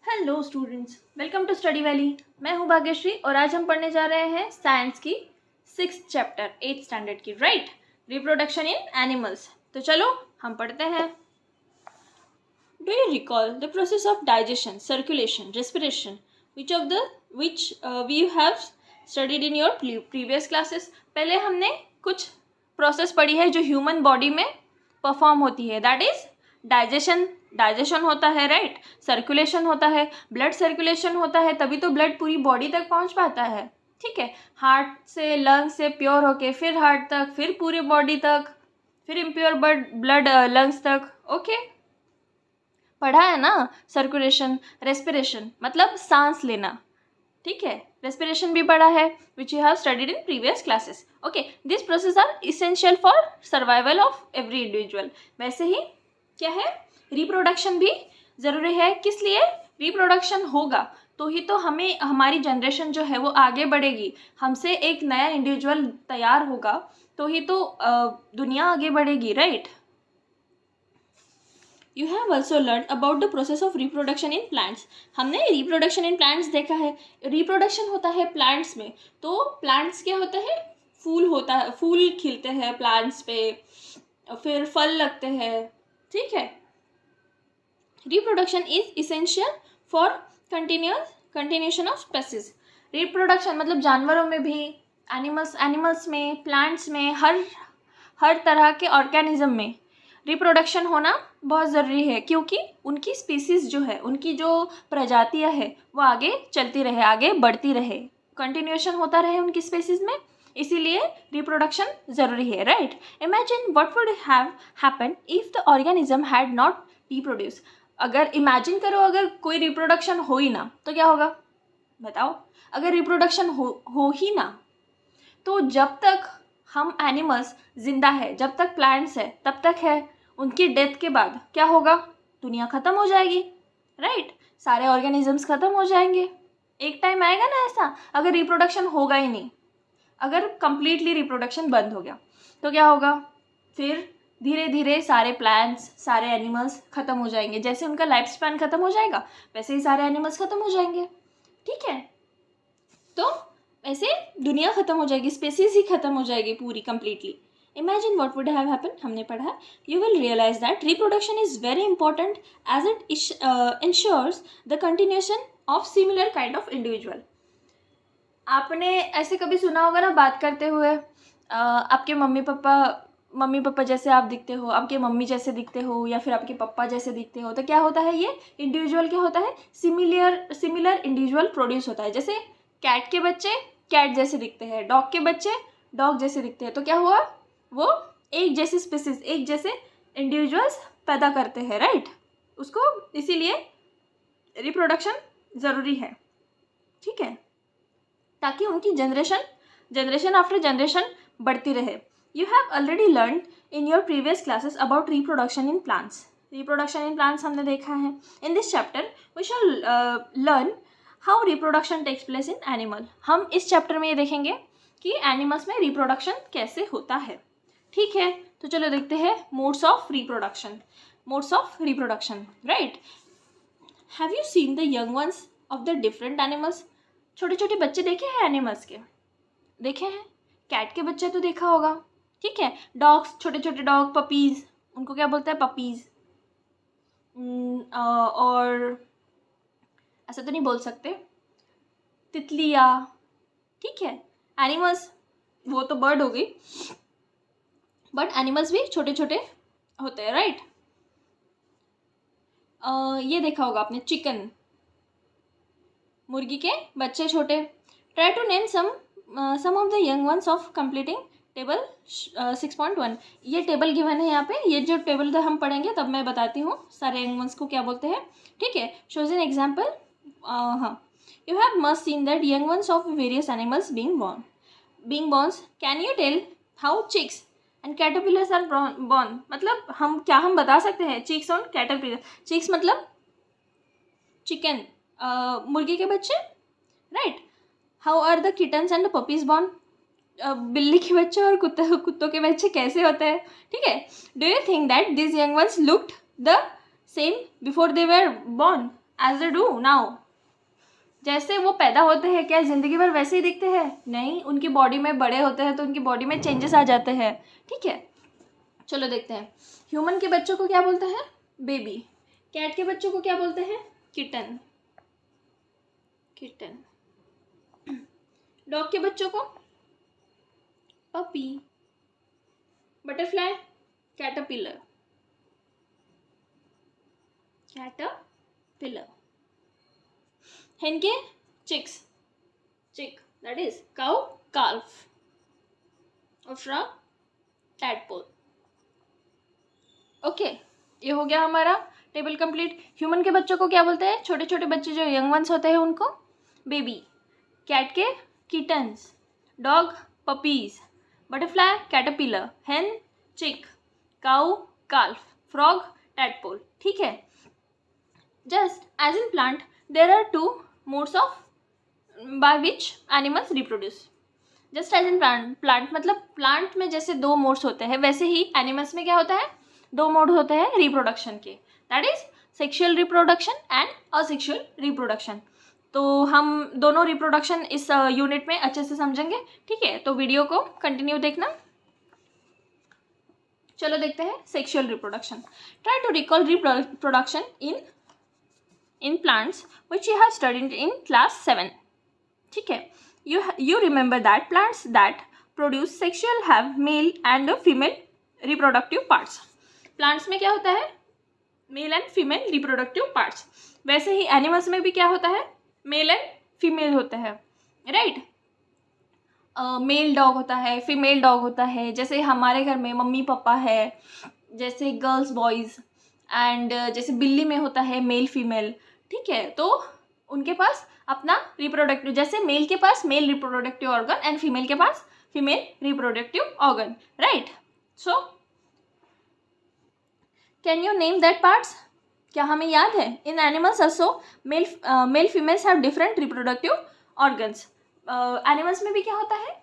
Hello students, welcome to study valley. मैं हूं भाग्यश्री और आज हम पढ़ने जा रहे हैं साइंस की 6th चैप्टर 8th स्टैंडर्ड की, राइट, रिप्रोडक्शन इन एनिमल्स। तो चलो हम पढ़ते हैं। Do you recall the process of digestion, circulation, respiration which we have studied in your previous classes. पहले हमने कुछ प्रोसेस पढ़ी है जो ह्यूमन बॉडी में परफॉर्म होती है, दैट इज डाइजेशन होता है, राइट, सर्कुलेशन होता है, ब्लड सर्कुलेशन होता है, तभी तो ब्लड पूरी बॉडी तक पहुंच पाता है, ठीक है। हार्ट से, लंग्स से प्योर होके फिर हार्ट तक, फिर पूरी बॉडी तक, फिर इम्प्योर ब्लड लंग्स तक, ओके। पढ़ा है ना, सर्कुलेशन, रेस्पिरेशन मतलब सांस लेना, ठीक है। रेस्पिरेशन भी पढ़ा है which you have studied in previous classes, okay. This process are essential for survival of every individual. वैसे ही क्या है, रिप्रोडक्शन भी ज़रूरी है। किस लिए? रिप्रोडक्शन होगा तो ही तो हमें, हमारी जनरेशन जो है वो आगे बढ़ेगी, हमसे एक नया इंडिविजुअल तैयार होगा तो ही तो दुनिया आगे बढ़ेगी, right. You have also learn about the process of reproduction in plants. हमने रिप्रोडक्शन इन प्लांट्स देखा है। रिप्रोडक्शन होता है प्लांट्स में, तो प्लांट्स क्या होता है, फूल होता है, फूल खिलते हैं प्लांट्स पे, फिर फल लगते हैं, ठीक है। Reproduction is essential for continuation of species. Reproduction मतलब जानवरों में भी, एनिमल्स में, प्लांट्स में, हर तरह के ऑर्गेनिज्म में रिप्रोडक्शन होना बहुत ज़रूरी है, क्योंकि उनकी स्पीसीज़ जो है, उनकी जो प्रजातियां है वो आगे चलती रहे, आगे बढ़ती रहे, कंटिन्यूएशन होता रहे उनकी स्पीसीज़ में, इसीलिए रिप्रोडक्शन ज़रूरी है, right. Imagine what would have happen if the organism had not reproduce. अगर इमेजिन करो, अगर कोई रिप्रोडक्शन हो ही ना तो क्या होगा, बताओ। अगर रिप्रोडक्शन हो ही ना तो जब तक हम एनिमल्स जिंदा है, जब तक प्लांट्स है तब तक है, उनकी डेथ के बाद क्या होगा, दुनिया ख़त्म हो जाएगी, राइट। सारे ऑर्गेनिजम्स ख़त्म हो जाएंगे। एक टाइम आएगा ना ऐसा, अगर रिप्रोडक्शन होगा ही नहीं, अगर कंप्लीटली रिप्रोडक्शन बंद हो गया तो क्या होगा, फिर धीरे धीरे सारे प्लांट्स, सारे एनिमल्स ख़त्म हो जाएंगे। जैसे उनका लाइफ स्पैन ख़त्म हो जाएगा वैसे ही सारे एनिमल्स ख़त्म हो जाएंगे, ठीक है। तो ऐसे दुनिया ख़त्म हो जाएगी, स्पेसीज ही ख़त्म हो जाएगी पूरी completely. Imagine what would have happen, हमने पढ़ा है। You will realise that reproduction is very important as it ensures the continuation of similar kind of individual. आपने ऐसे कभी सुना होगा ना, बात करते हुए, आपके मम्मी पापा जैसे आप दिखते हो, आपके मम्मी जैसे दिखते हो, या फिर आपके पापा जैसे दिखते हो, तो क्या होता है, ये इंडिविजुअल क्या होता है, सिमिलर इंडिविजुअल प्रोड्यूस होता है। जैसे कैट के बच्चे कैट जैसे दिखते हैं, डॉग के बच्चे डॉग जैसे दिखते हैं, तो क्या हुआ, वो एक जैसे स्पीसीज, एक जैसे इंडिविजुअल्स पैदा करते हैं, राइट। उसको इसीलिए रिप्रोडक्शन ज़रूरी है, ठीक है, ताकि उनकी जनरेशन आफ्टर जनरेशन बढ़ती रहे। You have already learn in your previous classes about reproduction in plants. Reproduction in plants हमने देखा है। In this chapter we shall learn how reproduction takes place in animal. हम इस चैप्टर में ये देखेंगे कि एनिमल्स में रिप्रोडक्शन कैसे होता है, ठीक है। तो चलो देखते हैं modes of reproduction, right. Have you seen the young ones of the different animals. छोटे छोटे बच्चे देखे हैं एनिमल्स के, देखे हैं। कैट के बच्चे तो देखा होगा, ठीक है। डॉग्स, छोटे छोटे डॉग, पपीज़, उनको क्या बोलते हैं, पपीज़। और ऐसा तो नहीं बोल सकते, तितलियाँ, ठीक है। एनिमल्स वो तो बर्ड हो गई, बट एनिमल्स भी छोटे छोटे होते हैं, राइट। ये देखा होगा आपने, चिकन, मुर्गी के बच्चे छोटे। Try to name some of the young ones of completing table 6.1। ये टेबल गिवन है यहाँ पे, ये जो टेबल हम पढ़ेंगे तब मैं बताती हूँ सारे यंग वंस को क्या बोलते हैं, ठीक है। Shows an example. हाँ, you have must seen that young ones of various animals being born. Can you tell how chicks and caterpillars are born. मतलब हम बता सकते हैं चिक्स और कैटरपिलर। चिक्स मतलब चिकन, मुर्गी के बच्चे, right. How are the kittens and the puppies born. बिल्ली के बच्चे और कुत्तों के बच्चे कैसे होते हैं, ठीक है। Do you think that this young ones looked the same before they were born. As they do now. जैसे वो पैदा होते हैं क्या ज़िंदगी भर वैसे ही दिखते हैं? नहीं, उनकी बॉडी में बड़े होते हैं तो उनकी बॉडी में चेंजेस आ जाते हैं। ठीक है, चलो देखते हैं। ह्यूमन के बच्चों को क्या बोलते हैं? बेबी। कैट के बच्चों को क्या बोलते हैं? किटन। किटन। डॉग के बच्चों को puppy. Butterfly caterpillar. Caterpillar. hen के चिक्स, चिक दैट इज काउ, काल्फ। और फ्रॉग टैडपोल। ओके, ये हो गया हमारा टेबल कंप्लीट। ह्यूमन के बच्चों को क्या बोलते हैं? छोटे छोटे बच्चे जो यंग वंस होते हैं उनको बेबी। कैट के kittens. Dog puppies. Butterfly caterpillar. hen chick. Cow calf. Frog tadpole. ठीक है। Just as in plant there are 2 modes of by which animals reproduce. Just as in plant मतलब plant में जैसे 2 modes होते हैं वैसे ही animals में क्या होता है? 2 मोड होते हैं रिप्रोडक्शन के, that is sexual reproduction and asexual reproduction. तो हम दोनों रिप्रोडक्शन इस यूनिट में अच्छे से समझेंगे। ठीक है, तो वीडियो को कंटिन्यू देखना। चलो देखते हैं sexual reproduction. Try to recall reproduction in plants which you have studied in class 7. ठीक है, you remember that plants that produce sexual have male and female reproductive parts. plants में क्या होता है? Mail and female reproductive parts. वैसे ही animals में भी क्या होता है? मेल एंड फीमेल होते हैं, राइट। मेल डॉग होता है, फीमेल डॉग होता है। जैसे हमारे घर में मम्मी पापा है, जैसे गर्ल्स बॉयज़, एंड जैसे बिल्ली में होता है मेल फीमेल। ठीक है, तो उनके पास अपना रिप्रोडक्टिव, जैसे मेल के पास male reproductive organ and female के पास female reproductive organ, right. So can you name that parts? क्या हमें याद है? In animals also male females have different reproductive organs. Animals में भी क्या होता है?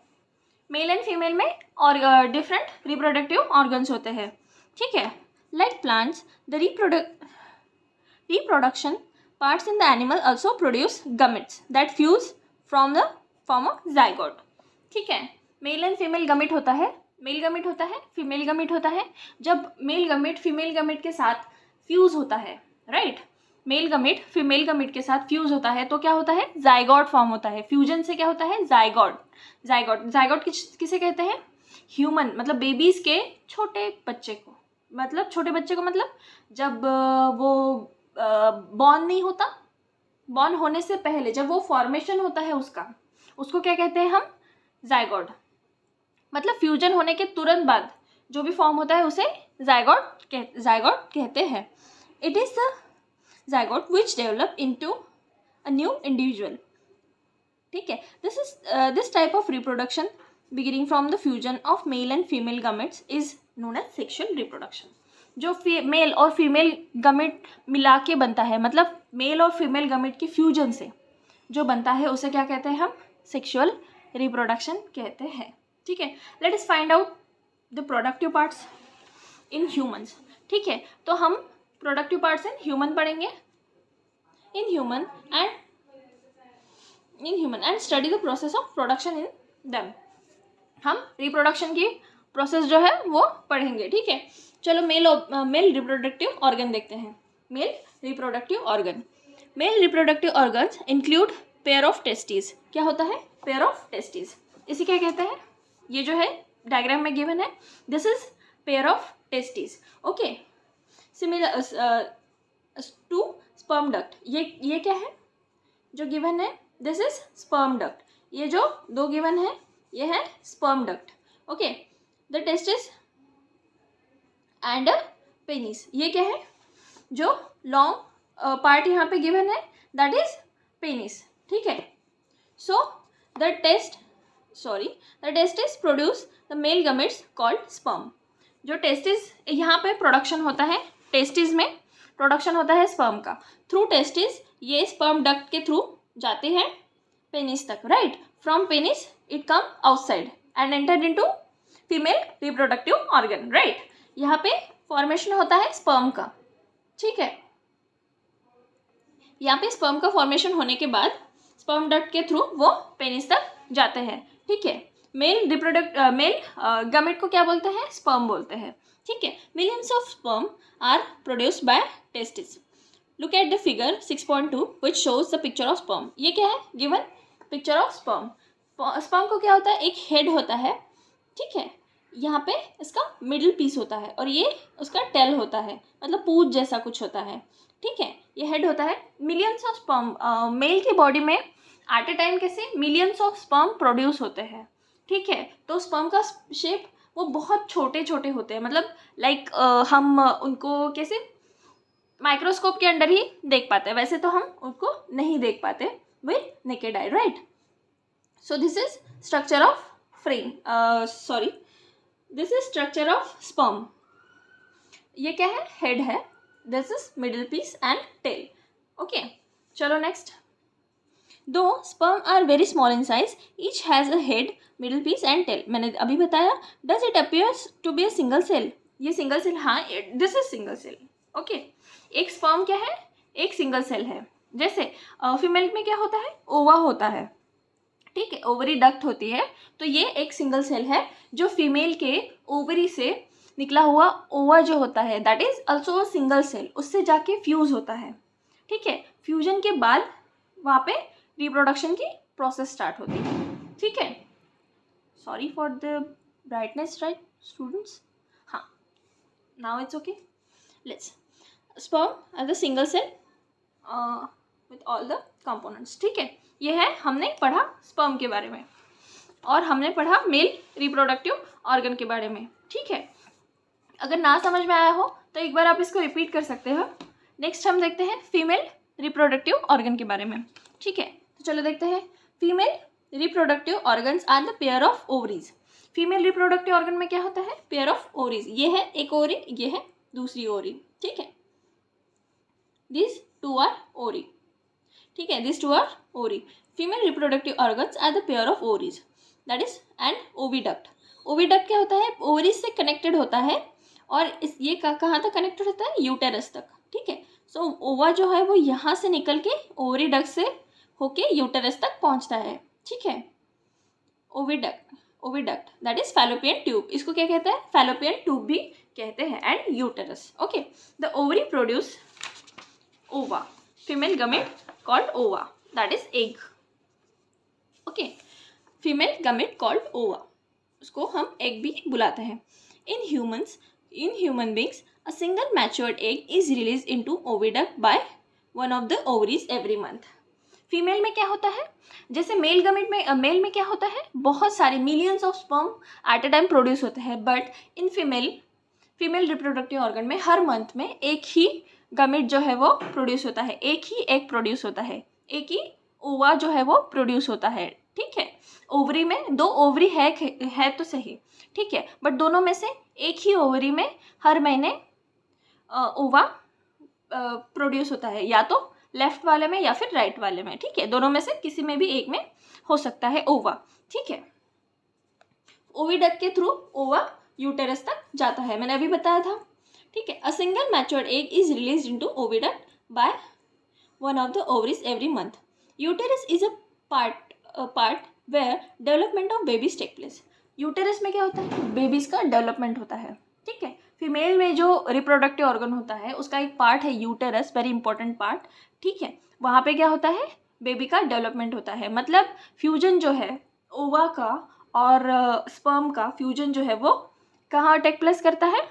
मेल एंड फीमेल में और डिफरेंट रिप्रोडक्टिव ऑर्गन्स होते हैं। ठीक है, like plants the reproduction parts in the animal also produce gametes that fuse from the form of zygote. ठीक है, मेल एंड फीमेल गमिट होता है, मेल गमिट होता है, फीमेल गमिट होता है। जब मेल गमिट फीमेल गमिट के साथ फ्यूज होता है, राइट, मेल गमिट फीमेल गमिट के साथ फ्यूज होता है तो क्या होता है? जाइगोट फॉर्म होता है। फ्यूजन से क्या होता है? जाइगोट। जाइगोट जाइगोट किसे कहते हैं? ह्यूमन मतलब बेबीज के छोटे बच्चे को, मतलब छोटे बच्चे को मतलब जब वो बॉर्न नहीं होता, बॉर्न होने से पहले जब वो फॉर्मेशन होता है उसको क्या कहते हैं हम? जाइगोट। मतलब फ्यूजन होने के तुरंत बाद जो भी फॉर्म होता है उसे जाइगोट कहते हैं। It is the zygote which develop into a new individual. ठीक है, this type of reproduction beginning from the fusion of male and female gametes is known as sexual reproduction. जो मेल और female gamete मिला के बनता है, मतलब mail और फीमेल गमेट के फ्यूजन से जो बनता है उसे क्या कहते हैं हम? सेक्सुअल रिप्रोडक्शन कहते हैं। ठीक है, let us find out the productive parts in humans. ठीक है, तो हम प्रोडक्टिव पार्ट्स इन ह्यूमन पढ़ेंगे, in human and study the process of production in them. हम रिप्रोडक्शन की प्रोसेस जो है वो पढ़ेंगे। ठीक है, चलो मेल रिप्रोडक्टिव ऑर्गन देखते हैं। Mail reproductive organ. Male reproductive organs include pair of testis. क्या होता है? Pair of testis. इसे क्या कहते हैं? ये जो है डायग्राम में गिवन है, this is pair of testis. Okay, similar to sperm duct. ये क्या है जो गिवन है? This is sperm duct. ये जो 2 गिवन है ये है sperm duct. Okay, the testis and penis. ये क्या है? जो लॉन्ग पार्ट यहाँ पे गिवन है दैट इज पेनिस। ठीक है, so the testis produce the male gametes called sperm. जो टेस्टिस यहाँ पे प्रोडक्शन होता है, टेस्टिस में प्रोडक्शन होता है स्पर्म का। थ्रू टेस्टिस ये स्पर्म डक्ट के थ्रू जाते हैं पेनिस तक, right. From penis it come outside and enter into female reproductive organ, right. यहाँ पे फॉर्मेशन होता है स्पर्म का। ठीक है, यहाँ पे स्पर्म का फॉर्मेशन होने के बाद स्पर्म डक्ट के थ्रू वो पेनिस तक जाते हैं, ठीक है। मेल गमेट को क्या बोलते हैं, स्पर्म बोलते हैं, ठीक है। Millions of sperm are produced by testis. Look at the figure 6.2 which shows the picture of sperm. ये क्या है, given picture of sperm. Sperm को क्या होता है, एक हेड होता है, ठीक है। यहाँ पे इसका मिडिल पीस होता है और ये उसका टेल होता है, मतलब पूंछ जैसा कुछ होता है, ठीक है। ये हेड होता है। मिलियंस ऑफ स्पर्म, मेल की बॉडी में एट ए टाइम कैसे मिलियंस ऑफ स्पर्म प्रोड्यूस होते हैं, ठीक है। तो स्पर्म का शेप वो बहुत छोटे छोटे होते हैं, मतलब लाइक हम उनको कैसे माइक्रोस्कोप के अंडर ही देख पाते हैं, वैसे तो हम उनको नहीं देख पाते with naked eye, right. So this is structure of this is structure of sperm. ये क्या है, हेड है, this is middle piece and tail, okay. चलो नेक्स्ट। दो sperm are very small in size, each has a head, middle piece and tail. मैंने अभी बताया। Does it appears to be a single cell. ये single cell, हाँ, this is single cell, okay. एक sperm क्या है, एक सिंगल सेल है। जैसे फीमेल में क्या होता है, ओवा होता है, ठीक है, ओवरी डक्ट होती है। तो ये एक सिंगल सेल है जो फीमेल के ओवरी से निकला हुआ ओवा जो होता है, that is also a single cell, उससे जाके फ्यूज होता है, ठीक है। फ्यूजन के बाद वहाँ पे रिप्रोडक्शन की प्रोसेस स्टार्ट होती है, ठीक है। Sorry for the brightness, right students, हाँ, now it's okay. Let's sperm as a single cell with all the components, ठीक है। ये है, हमने पढ़ा स्पर्म के बारे में और हमने पढ़ा मेल रिप्रोडक्टिव ऑर्गन के बारे में, ठीक है। अगर ना समझ में आया हो तो एक बार आप इसको रिपीट कर सकते हो। नेक्स्ट हम देखते हैं फीमेल रिप्रोडक्टिव ऑर्गन के बारे में, ठीक है। तो चलो देखते हैं। Female reproductive organs are the pair of ovaries. Female reproductive organ में क्या होता है, पेयर ऑफ ओवरीज। ये है एक ओवरी, ये है दूसरी ओवरी, ठीक है। दिस टू आर ओवरी, ठीक है, this two are ovary. Female reproductive organs are the pair of ovaries, that is and oviduct. Oviduct क्या होता है, ओवरीज से कनेक्टेड होता है और इस ये कहाँ तक कनेक्टेड होता है, यूटेरस तक, ठीक है। सो ओवा जो है वो यहाँ से निकल के ओवरी डक्ट से होके यूटेरस तक पहुँचता है, ठीक है। Oviduct that is fallopian tube, इसको क्या कहते हैं, फैलोपियन ट्यूब भी कहते हैं, and uterus, okay. The ovary produce ova, female gamete called ova, that is egg, okay, female gamete called ova, उसको हम egg भी बुलाते हैं। in human beings a single matured egg is released into oviduct by one of the ovaries every month। Female में क्या होता है, जैसे मेल गमेट में मेल में क्या होता है, बहुत सारे millions of sperm at a time produce होते हैं, but in female reproductive organ में हर मंथ में एक ही गमेट जो है वो प्रोड्यूस होता है, एक ही एग प्रोड्यूस होता है, एक ही ओवा जो है वो प्रोड्यूस होता है, ठीक है। ओवरी में दो ओवरी है तो सही, ठीक है, बट दोनों में से एक ही ओवरी में हर महीने ओवा प्रोड्यूस होता है, या तो लेफ्ट वाले में या फिर राइट वाले में, ठीक है। दोनों में से किसी में भी एक में हो सकता है ओवा, ठीक है। ओविडक्ट के थ्रू ओवा यूटेरस तक जाता है, मैंने अभी बताया था, ठीक है। A single matured egg is released into oviduct by one of the ovaries every month. Uterus is a part where development of babies take place. Uterus में क्या होता है, बेबीज का डेवलपमेंट होता है, ठीक है। फीमेल में जो रिप्रोडक्टिव ऑर्गन होता है उसका एक पार्ट है यूटेरस, वेरी इंपॉर्टेंट पार्ट, ठीक है। वहाँ पे क्या होता है, बेबी का डेवलपमेंट होता है, मतलब फ्यूजन जो है ओवा का और स्पर्म का फ्यूजन जो है वो कहाँ टेक प्लेस करता है,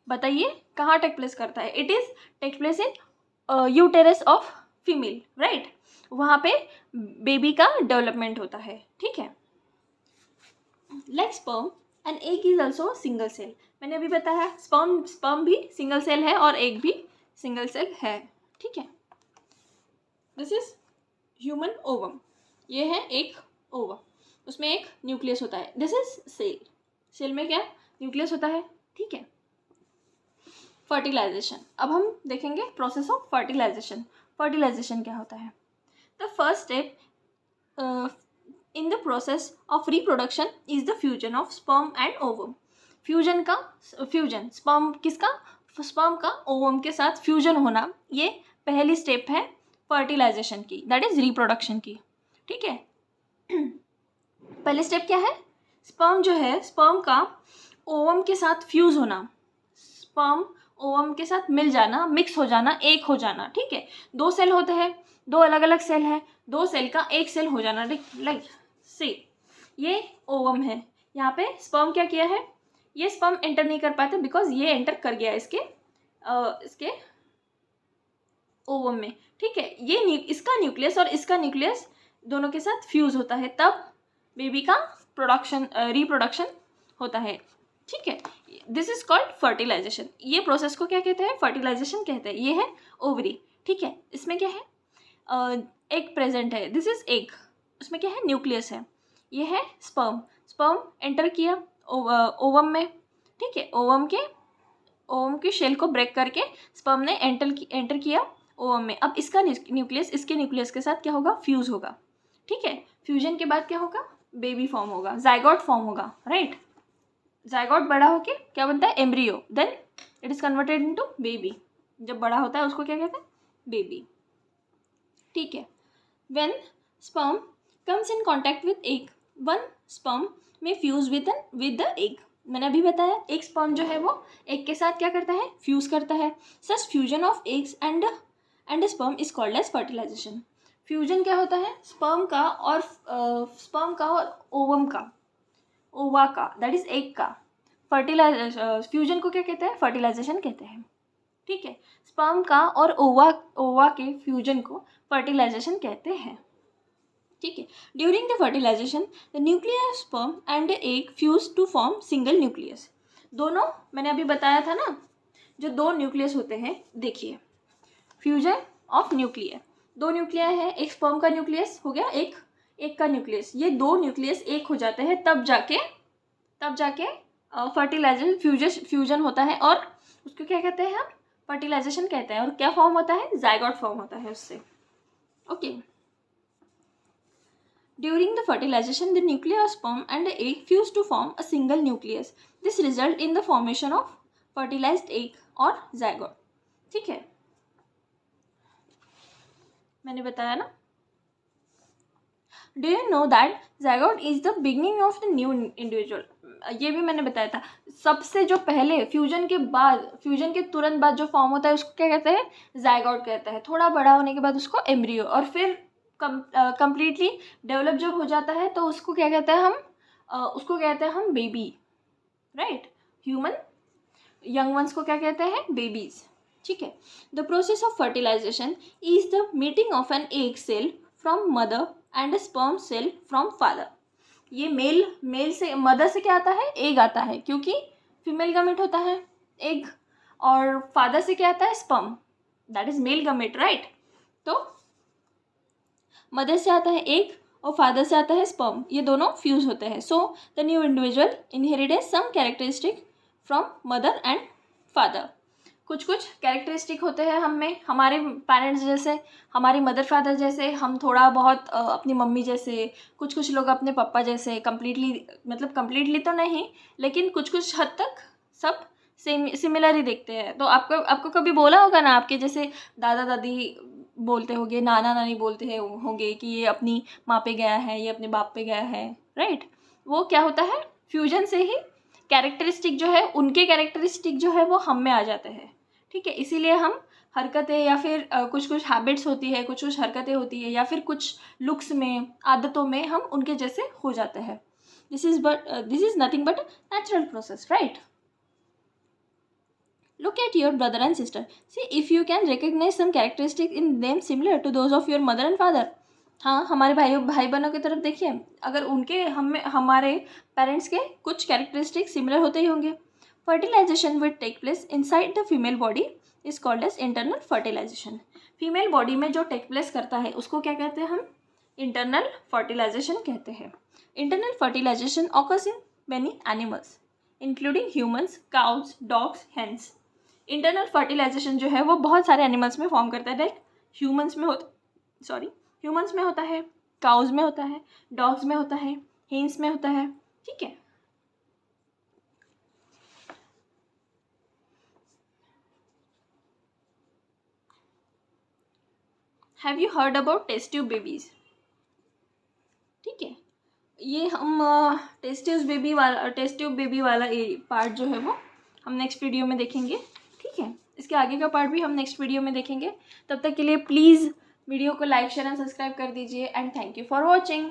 बताइए कहाँ टेक प्लेस करता है। It is take place in uterus of female, right. वहाँ पे बेबी का डेवलपमेंट होता है, ठीक है। Like sperm and egg is also single cell, मैंने अभी बताया स्पर्म भी सिंगल सेल है और एग भी सिंगल सेल है, ठीक है। दिस इज ह्यूमन ओवम, ये है एक ओवम, उसमें एक न्यूक्लियस होता है, दिस इज सेल में क्या न्यूक्लियस होता है, ठीक है। फर्टिलाइजेशन, अब हम देखेंगे प्रोसेस ऑफ फर्टिलाइजेशन। फर्टिलाइजेशन क्या होता है, the first step in the process of reproduction is the fusion of sperm and ovum. Fusion sperm का ओवम के साथ फ्यूजन होना, ये पहली स्टेप है फर्टिलाइजेशन की, दैट इज रिप्रोडक्शन की, ठीक है। पहली स्टेप क्या है, स्पर्म जो है, स्पर्म का ओवम के साथ फ्यूज होना, स्पर्म ओवम के साथ मिल जाना, मिक्स हो जाना, एक हो जाना, ठीक है। दो सेल होते हैं, दो अलग अलग सेल है, दो सेल का एक सेल हो जाना, लाइक सी, ये ओवम है, यहाँ पे स्पर्म क्या किया है, ये स्पर्म एंटर नहीं कर पाते बिकॉज ये एंटर कर गया इसके ओवम में, ठीक है। ये इसका न्यूक्लियस और इसका न्यूक्लियस दोनों के साथ फ्यूज होता है, तब बेबी का रिप्रोडक्शन होता है, ठीक है। This is called fertilisation. ये प्रोसेस को क्या कहते हैं, फर्टिलाइजेशन कहते हैं। ये है ओवरी, ठीक है। इसमें क्या है, एग प्रेजेंट है, दिस इज एग, उसमें क्या है, न्यूक्लियस है। ये है स्पर्म, स्पर्म एंटर किया ओवम में, ठीक है। ओवम के शेल को ब्रेक करके स्पर्म ने एंटर किया ओवम में। अब इसका न्यूक्लियस इसके न्यूक्लियस के साथ क्या होगा, फ्यूज होगा, ठीक है। फ्यूजन के बाद क्या होगा, बेबी फॉर्म होगा, जाइगोट फॉर्म होगा, राइट। जाइगोट बड़ा होके क्या बनता है, embryo, then it is converted into baby. जब बड़ा होता है उसको क्या कहते हैं, बेबी, ठीक है। When sperm comes in contact with egg, one sperm में फ्यूज विद द एग। मैंने अभी बताया एक स्पर्म जो है वो एग के साथ क्या करता है, फ्यूज करता है। Such fusion of eggs and sperm is called as fertilisation. Fusion क्या होता है, स्पर्म का और ओवम का, ओवा का, दैट इज एग का, फ्यूजन को क्या कहते हैं, फर्टिलाइजेशन कहते हैं, ठीक है। स्पर्म का और ओवा के फ्यूजन को फर्टिलाइजेशन कहते हैं, ठीक है। During the fertilisation the nucleus sperm and egg fuse to form single nucleus. दोनों मैंने अभी बताया था ना, जो दो न्यूक्लियस होते हैं, देखिए फ्यूजन ऑफ न्यूक्लियर, दो न्यूक्लियर है, एक स्पर्म का न्यूक्लियस हो गया, एक का न्यूक्लियस, ये दो न्यूक्लियस एक हो जाते हैं, तब जाके फर्टिलाइजेशन फ्यूजन होता है, और उसको क्या कहते हैं हम, फर्टिलाइजेशन कहते हैं। और क्या फॉर्म होता है, जाइगोट फॉर्म होता है उससे, okay. During the fertilization, the nuclei of sperm and egg fuse to form a single nucleus. This result in the formation of fertilized egg or zygote. ठीक है, मैंने बताया ना। Do you know that zygote is the beginning of the new individual? ये भी मैंने बताया था। सबसे जो पहले फ्यूजन के तुरंत बाद जो फॉर्म होता है उसको क्या कहते हैं, जाइगोट कहते हैं। थोड़ा बड़ा होने के बाद उसको एम्ब्रियो, और फिर कंप्लीटली डेवलप जब हो जाता है तो उसको क्या कहते हैं हम, baby, right. Human young ones को क्या कहते हैं, बेबीज, ठीक है। The process of fertilisation is the meeting of an egg cell from mother and sperm cell from father. ये मेल से, मदर से क्या आता है, एग आता है, क्योंकि फीमेल गमेट होता है एग, और फादर से क्या आता है, sperm, that is male gamete, right. तो मदर से आता है एग और फादर से आता है स्पर्म, ये दोनों फ्यूज होते हैं। So the new individual inherited some characteristic from mother and father. कुछ कैरेक्टरिस्टिक होते हैं हम में, हमारे पेरेंट्स जैसे, हमारी मदर फादर जैसे, हम थोड़ा बहुत अपनी मम्मी जैसे, कुछ लोग अपने पापा जैसे, कंप्लीटली तो नहीं, लेकिन कुछ हद तक सब सिमिलर ही देखते हैं। तो आपको कभी बोला होगा ना, आपके जैसे दादा दादी बोलते होंगे, नाना नानी बोलते हैं होंगे कि ये अपनी माँ पे गया है, ये अपने बाप पे गया है, राइट। वो क्या होता है, फ्यूजन से ही कैरेक्टरिस्टिक जो है, उनके कैरेक्टरिस्टिक जो है वो हम में आ जाते हैं, ठीक है। इसीलिए हम हरकतें या फिर कुछ हैबिट्स होती है, कुछ हरकतें होती है, या फिर कुछ लुक्स में, आदतों में हम उनके जैसे हो जाते हैं। This is nothing but natural process, right. Look at your brother and sister. See if you can recognize some characteristics in them similar to those of your mother and father. हाँ, हमारे भाई बहनों की तरफ देखिए, अगर उनके हमारे पेरेंट्स के कुछ कैरेक्टरिस्टिक सिमिलर होते ही होंगे। Fertilisation will take place inside the female body is called as internal fertilisation. Female body में जो टेक प्लेस करता है उसको क्या कहते हैं हम, इंटरनल फर्टिलाइजेशन कहते हैं। Internal fertilisation occurs in many animals including humans, cows, dogs, hens. Internal fertilisation जो है वो बहुत सारे एनिमल्स में फॉर्म करता है, लाइक ह्यूमन्स में होता है, काउज में होता है, डॉग्स में होता है, हेन्स में होता है, ठीक है। Have you heard about test tube babies? ठीक है, ये हम टेस्ट ट्यूब बेबी वाला पार्ट जो है वो हम नेक्स्ट वीडियो में देखेंगे। ठीक है, इसके आगे का पार्ट भी हम नेक्स्ट वीडियो में देखेंगे। तब तक के लिए प्लीज़ वीडियो को लाइक शेयर एंड सब्सक्राइब कर दीजिए and thank you for watching.